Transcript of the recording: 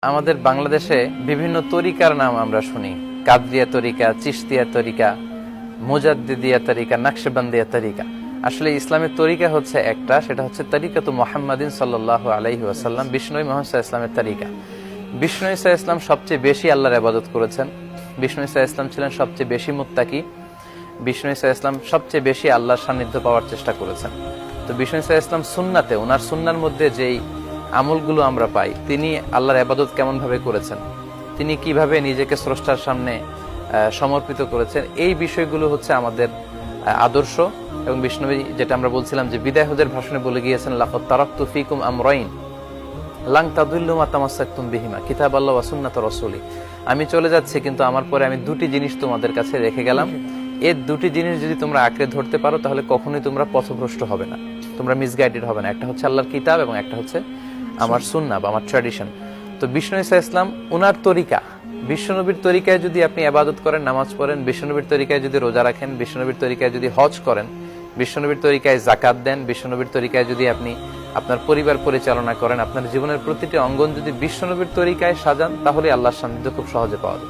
আমাদের বাংলাদেশে বিভিন্ন তরিকার নাম আমরা শুনি। কাদরিয়া তরিকা, চিশতিয়া তরিকা, মুজাদ্দিদিয়া তরিকা, নকশবন্দিয়া তরিকা। আসলে ইসলামের তরিকা হচ্ছে একটা, সেটা হচ্ছে তরিকাতু মুহাম্মাদিন সাল্লাল্লাহু আলাইহি ওয়াসাল্লাম, বিষ্ণু মুহাম্মদ সাল্লাল্লাহু আলাইহি ওয়াসাল্লামের তরিকা। বিষ্ণু সাল্লাল্লাহু আলাইহি ওয়াসাল্লাম সবচেয়ে বেশি আল্লাহর ইবাদত করেছেন। বিষ্ণু সাল্লাল্লাহু আলাইহি ওয়াসাল্লাম ছিলেন সবচেয়ে বেশি মুত্তাকি। বিষ্ণু সাল্লাল্লাহু আলাইহি ওয়াসাল্লাম সবচেয়ে বেশি আল্লাহর সান্নিধ্য পাওয়ার চেষ্টা করেছেন। তো বিষ্ণু সাল্লাল্লাহু আলাইহি ওয়াসাল্লাম সুন্নাতে, ওনার সুন্নার মধ্যে যেই আমলগুলো আমরা পাই, তিনি আল্লাহর ইবাদত কেমন ভাবে করেছেন, তিনি কিভাবে নিজেকে স্রষ্টার সামনে সমর্পিত করেছেন, এই বিষয়গুলো হচ্ছে আমাদের আদর্শ। এবং বিষ্ণুবী, যেটা আমরা বলছিলাম যে বিদায় হজের ভাষণে বলে গিয়েছেন, লাকাদ তারাকতু ফীকুম আমরাইন লান তাদুল্লু মা তামাসসাকতুম বিহিমা কিতাবাল্লাহ ওয়া সুন্নাত রাসূলি। আমি চলে যাচ্ছি, কিন্তু আমার পরে আমি দুটি জিনিস তোমাদের কাছে রেখে গেলাম। এই দুটি জিনিস যদি তোমরা আঁকড়ে ধরতে পারো, তাহলে কখনোই তোমরা পথভ্রষ্ট হবে না, তোমরা মিসগাইডেড হবে না। একটা হচ্ছে আল্লাহর কিতাব এবং একটা হচ্ছে আমার সুন্নাহ বা আমার ট্র্যাডিশন। তো বিষ্ণু ইসা ইসলাম, উনার তরিকা, বিশ্বনবীর তরিকায় যদি আপনি ইবাদত করেন, নামাজ পড়েন, বিশ্বনবীর তরিকায় যদি রোজা রাখেন, বিশ্বনবীর তরিকায় যদি হজ করেন, বিশ্বনবীর তরিকায় যাকাত দেন, বিশ্বনবীর তরিকায় যদি আপনি আপনার পরিবার পরিচালনা করেন, আপনার জীবনের প্রতিটি অঙ্গন যদি বিশ্বনবীর তরিকায় সাজান, তাহলে আল্লাহর সান্নিধ্য খুব সহজে পাওয়া যায়।